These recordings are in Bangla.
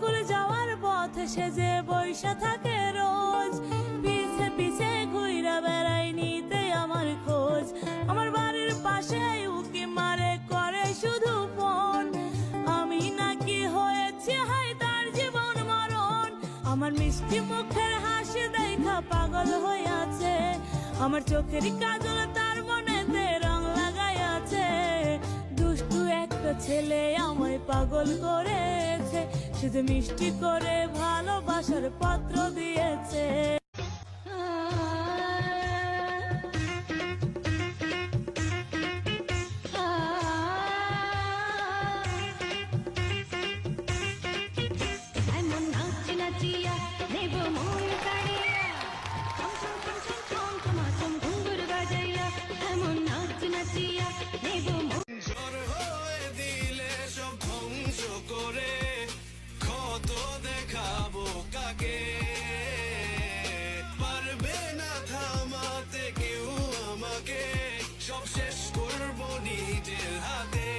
স্কুল যাওয়ার পথে সে যে বৈশা থাকে রোজ, পিছে পিছে ঘুইরা বেড়াই নিতে আমার খোঁজ। আমার বাড়ির পাশে উকি মারে করে শুধু ফোন, আমি নাকি হয়েছি হাই তার জীবন মরণ। আমার মিষ্টি মুখের হাসি দেখা পাগল হয়ে আছে, আমার চোখের কাজল তার মনেতে রং লাগাই আছে। দুষ্টু একটা ছেলে আমায় পাগল করেছে, সে যে মিষ্টি করে ভালোবাসার পত্র দিয়েছে। সব শেষ করবো নিজের হাতে,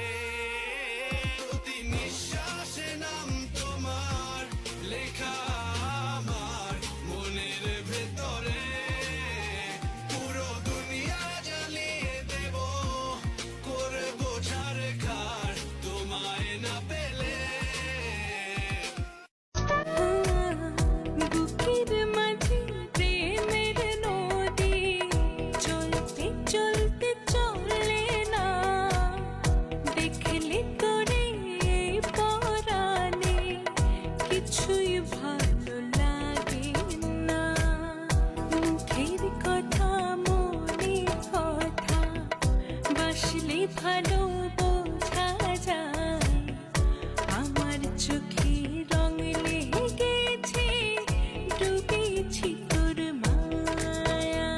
প্রতি নিঃশ্বাসে নাম তোমার লেখা আমার মনের ভেতরে। পুরো দুনিয়া জ্বালিয়ে দেব, করবো ছারখার তোমায় না পেলে। বুকের মাঝে প্রেমের নদী চলতে চলতে চলে না, দেখলে তোরে পরাণে কিছুই ভালো লাগে না। মুখের কথা মনে কথা বাসলে ভালো বোঝা যায়, আমার চোখে রং লেগেছে ডুবেছি তোর মায়া।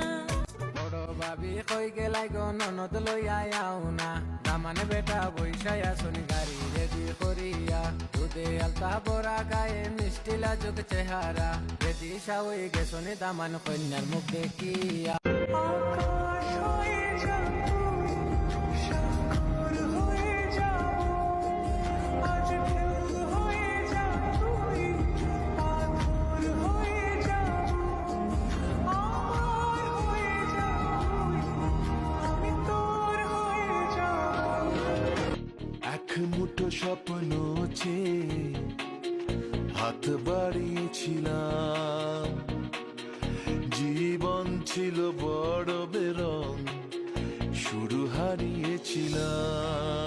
বড় ভাবি কই গেলাই গো ননদ লইয়া আও না, দামান বেটা বৈশায়া শুনি গাড়ি রেডি করিয়া। দুধে আলতা বড়া গায়ে মিষ্টি লাজুক চেহারা, রেডি সাউই গেছনি দামান কন্যার মুখ দেখিয়া। আকাশ হয়ে যাব, সাগর হয়ে যাব, আজ ঢেউ হয়ে যাব তুই, পাথর হয়ে যাব, আমার হয়ে যাব তুই, আমি তোর হয়ে যাব। এক মুঠো স্বপ্ন চেয়ে হাত বাড়িয়েছিলাম, জীবন ছিল বড় বেরং, শুরু হারিয়েছিলাম।